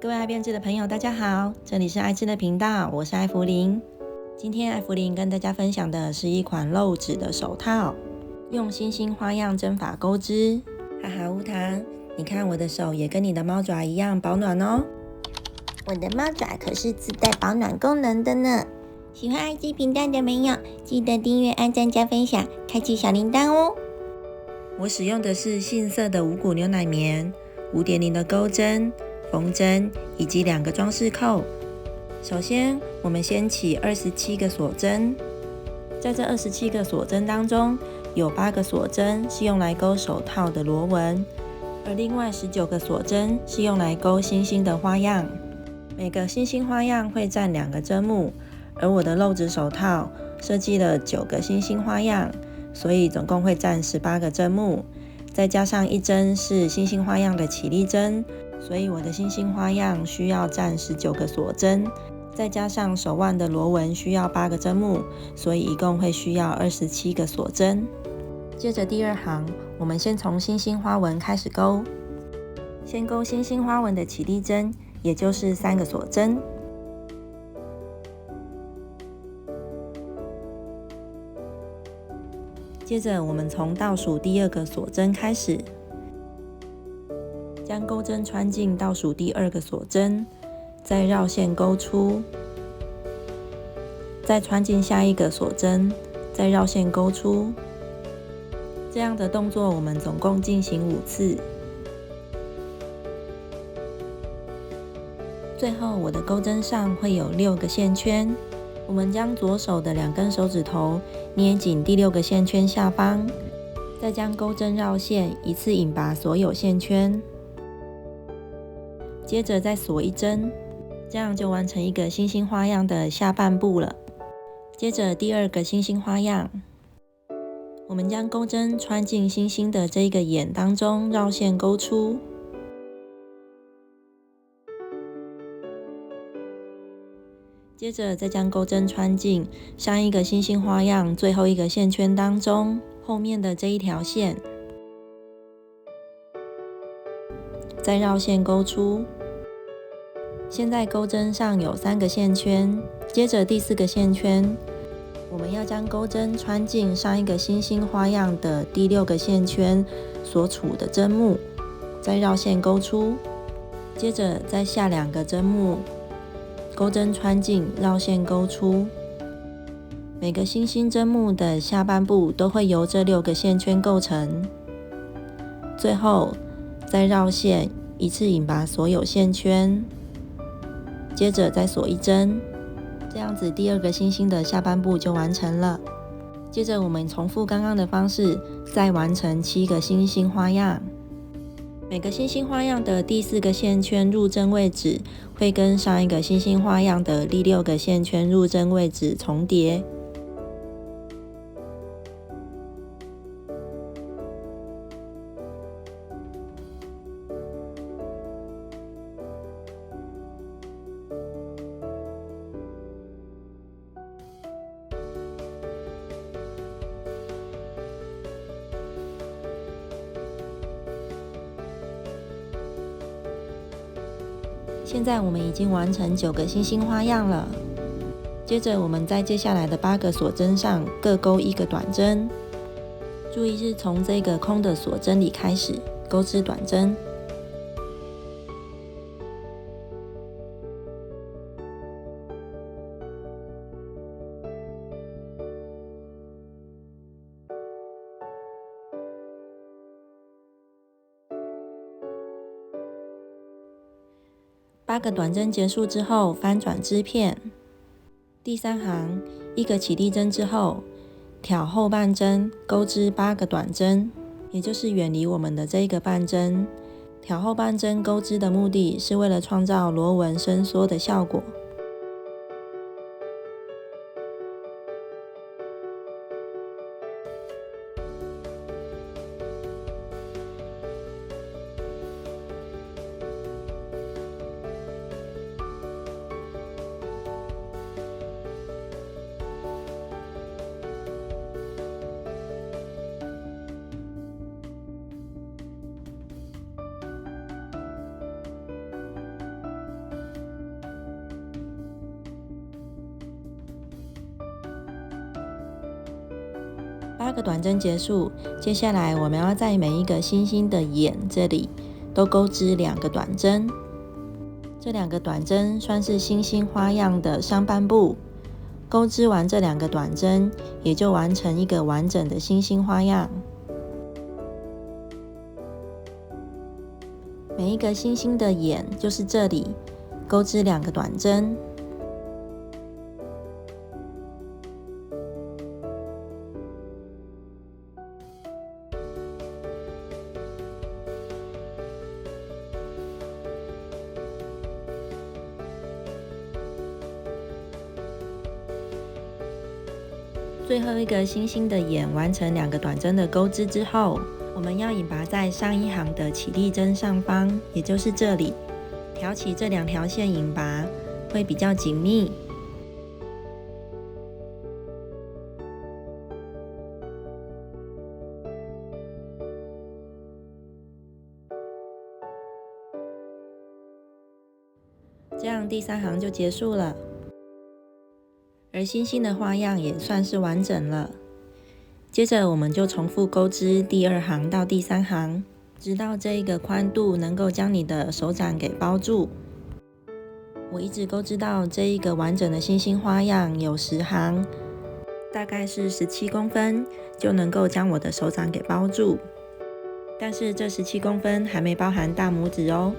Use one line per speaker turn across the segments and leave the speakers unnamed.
各位爱编织的朋友，大家好，这里是爱织的频道，我是艾芙琳。今天艾芙琳跟大家分享的是一款漏指的手套，用星星花样针法钩织。哈哈，乌糖，你看我的手也跟你的猫爪一样保暖哦。
我的猫爪可是自带保暖功能的呢。喜欢爱织频道的朋友，记得订阅、按赞、加分享，开启小铃铛哦。
我使用的是杏色的五股牛奶棉、5.0的钩针、缝针以及2个装饰扣。首先，我们掀起27个锁针，在这27个锁针当中，有8个锁针是用来钩手套的螺纹，而另外19个锁针是用来钩星星的花样。每个星星花样会占2个针目，而我的漏指手套设计了9个星星花样，所以总共会占18个针目，再加上1针是星星花样的起立针，所以我的星星花样需要占19个锁针，再加上手腕的螺纹需要8个针目，所以一共会需要27个锁针。接着第2行，我们先从星星花纹开始钩，先钩星星花纹的起立针，也就是3个锁针。接着我们从倒数第2个锁针开始，将钩针穿进倒数第2个锁针，再绕线钩出，再穿进下一个锁针，再绕线钩出。这样的动作我们总共进行5次。最后我的钩针上会有6个线圈，我们将左手的2根手指头捏紧第6个线圈下方，再将钩针绕线，一次引拔所有线圈，接着再锁1针，这样就完成一个星星花样的下半部了。接着第2个星星花样，我们将钩针穿进星星的这个眼当中，绕线钩出，接着再将钩针穿进上一个星星花样最后一个线圈当中，后面的这一条线，再绕线钩出。现在钩针上有3个线圈，接着第4个线圈，我们要将钩针穿进上一个星星花样的第6个线圈所处的针目，再绕线钩出，接着在下2个针目，钩针穿进，绕线钩出。每个星星针目的下半部都会由这6个线圈构成。最后再绕线，一次引拔所有线圈，接着再锁1针，这样子第2个星星的下半部就完成了。接着我们重复刚刚的方式，再完成7个星星花样。每个星星花样的第4个线圈入针位置会跟上一个星星花样的第6个线圈入针位置重叠。现在我们已经完成9个星星花样了。接着我们在接下来的8个锁针上各钩1个短针，注意是从这个空的锁针里开始钩织短针。8个短针结束之后，翻转织片。第3行1个起立针之后，挑后半针钩织8个短针，也就是远离我们的这一个半针。挑后半针钩织的目的是为了创造螺纹伸缩的效果。8个短针结束，接下来我们要在每一个星星的眼这里都钩织2个短针。这2个短针算是星星花样的上半部，钩织完这2个短针，也就完成一个完整的星星花样。每一个星星的眼就是这里，钩织2个短针。最后一个星星的眼完成2个短针的钩织之后，我们要引拔在上一行的起立针上方，也就是这里，挑起这2条线引拔，会比较紧密。这样第3行就结束了。而星星的花样也算是完整了。接着我们就重复钩织第2行到第3行，直到这一个宽度能够将你的手掌给包住。我一直钩织到这一个完整的星星花样有10行，大概是17公分，就能够将我的手掌给包住。但是这17公分还没包含大拇指哦。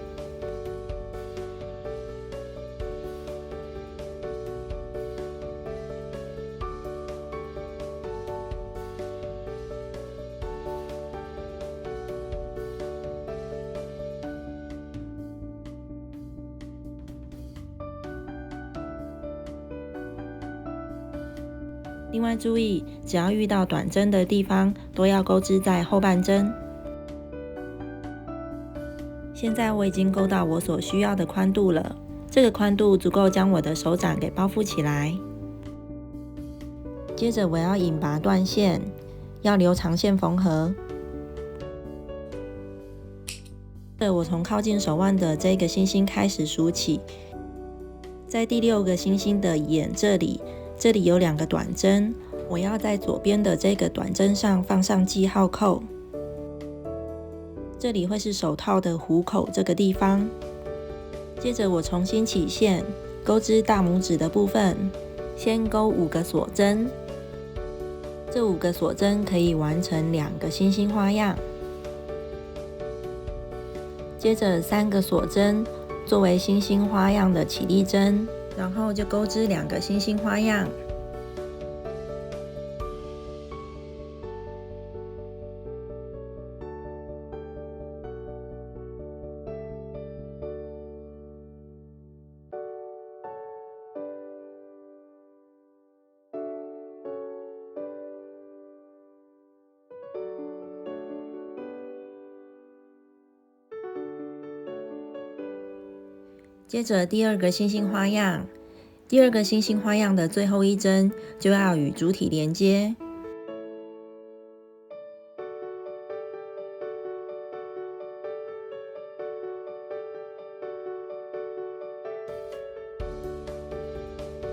另外注意，只要遇到短针的地方，都要钩织在后半针。现在我已经钩到我所需要的宽度了，这个宽度足够将我的手掌给包覆起来。接着我要引拔断线，要留长线缝合。我从靠近手腕的这个星星开始数起，在第6个星星的眼这里有2个短针，我要在左边的这个短针上放上记号扣，这里会是手套的虎口这个地方。接着我重新起线，钩织大拇指的部分，先钩5个锁针，这5个锁针可以完成2个星星花样。接着3个锁针作为星星花样的起立针，然后就钩织2个星星花样。接着第2个星星花样，第2个星星花样的最后一针就要与主体连接。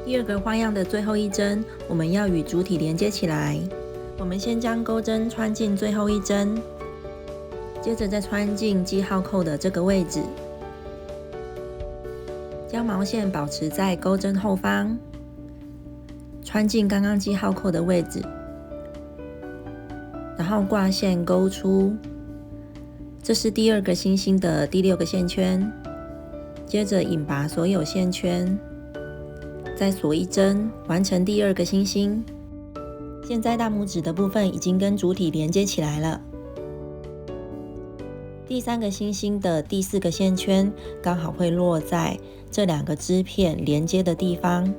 第2个花样的最后一针，我们要与主体连接起来。我们先将钩针穿进最后一针，接着再穿进记号扣的这个位置。将毛线保持在钩针后方，穿进刚刚记号扣的位置，然后挂线钩出。这是第2个星星的第6个线圈，接着引拔所有线圈，再锁1针，完成第2个星星。现在大拇指的部分已经跟主体连接起来了。第3个星星的第4个线圈刚好会落在这2个织片连接的地方。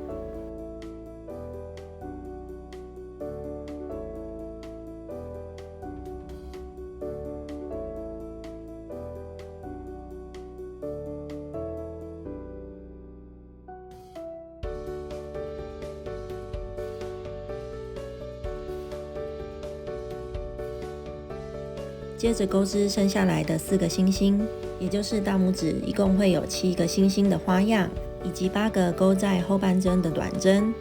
接着钩织剩下来的4个星星，也就是大拇指一共会有7个星星的花样，以及8个钩在后半针的短针。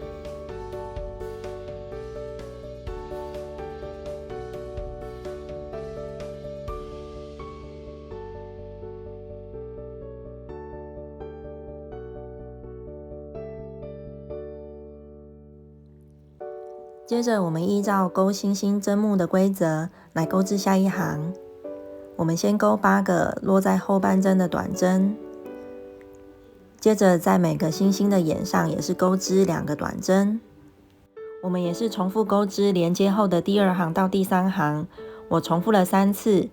接着我们依照钩星星针目的规则来钩织下一行。我们先钩8个落在后半针的短针，接着在每个星星的眼上也是钩织2个短针。我们也是重复钩织连接后的第2行到第3行，我重复了3次，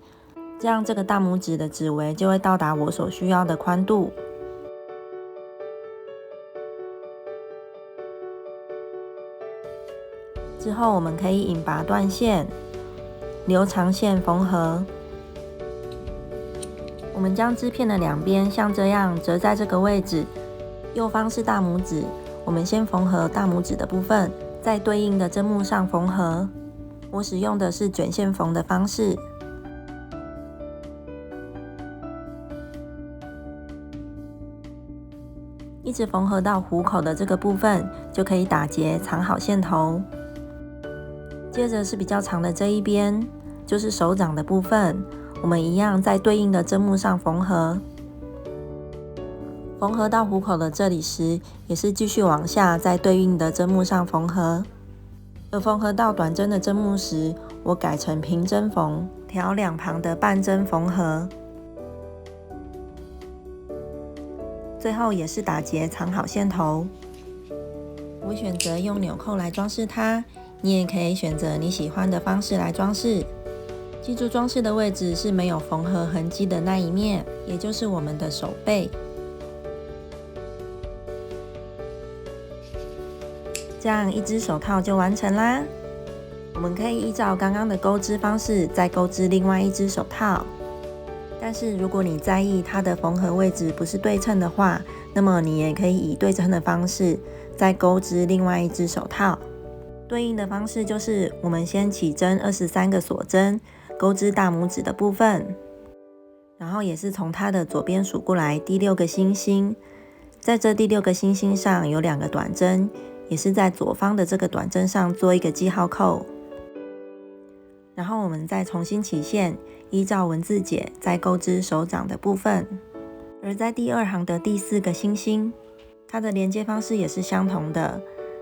这样这个大拇指的指围就会到达我所需要的宽度。之后我们可以引拔断线，留长线缝合。我们将织片的2边像这样折在这个位置，右方是大拇指，我们先缝合大拇指的部分，在对应的针目上缝合。我使用的是卷线缝的方式。一直缝合到虎口的这个部分，就可以打结藏好线头。接着是比较长的这一边，就是手掌的部分，我们一样在对应的针目上缝合。缝合到虎口的这里时，也是继续往下，在对应的针目上缝合。而缝合到短针的针目时，我改成平针缝，调2旁的半针缝合。最后也是打结藏好线头。我选择用纽扣来装饰它，你也可以选择你喜欢的方式来装饰。记住装饰的位置是没有缝合痕迹的那一面，也就是我们的手背。这样一只手套就完成啦。我们可以依照刚刚的钩织方式再钩织另外一只手套。但是如果你在意它的缝合位置不是对称的话，那么你也可以以对称的方式再钩织另外一只手套。对应的方式就是我们先起针23个锁针，钩织大拇指的部分，然后也是从它的左边数过来第6个星星，在这第6个星星上有2个短针，也是在左方的这个短针上做一个记号扣，然后我们再重新起线，依照文字解再钩织手掌的部分。而在第2行的第4个星星，它的连接方式也是相同的，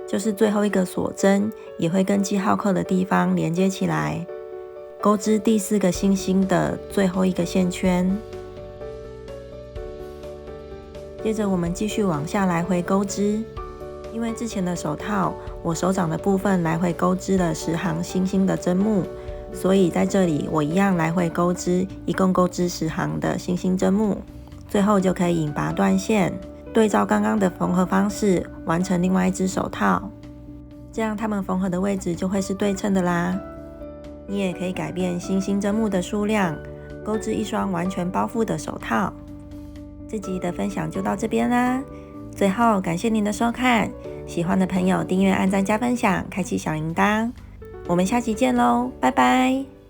就是最后一个锁针也会跟记号扣的地方连接起来，钩织第4个星星的最后一个线圈。接着我们继续往下来回钩织，因为之前的手套我手掌的部分来回钩织了10行星星的针目，所以在这里我一样来回钩织，一共钩织10行的星星针目，最后就可以引拔断线，对照刚刚的缝合方式完成另外一只手套，这样它们缝合的位置就会是对称的啦。你也可以改变星星针目的数量，钩织一双完全包覆的手套。这集的分享就到这边啦，最后感谢您的收看，喜欢的朋友订阅、按赞、加分享，开启小铃铛。我们下期见喽，拜拜。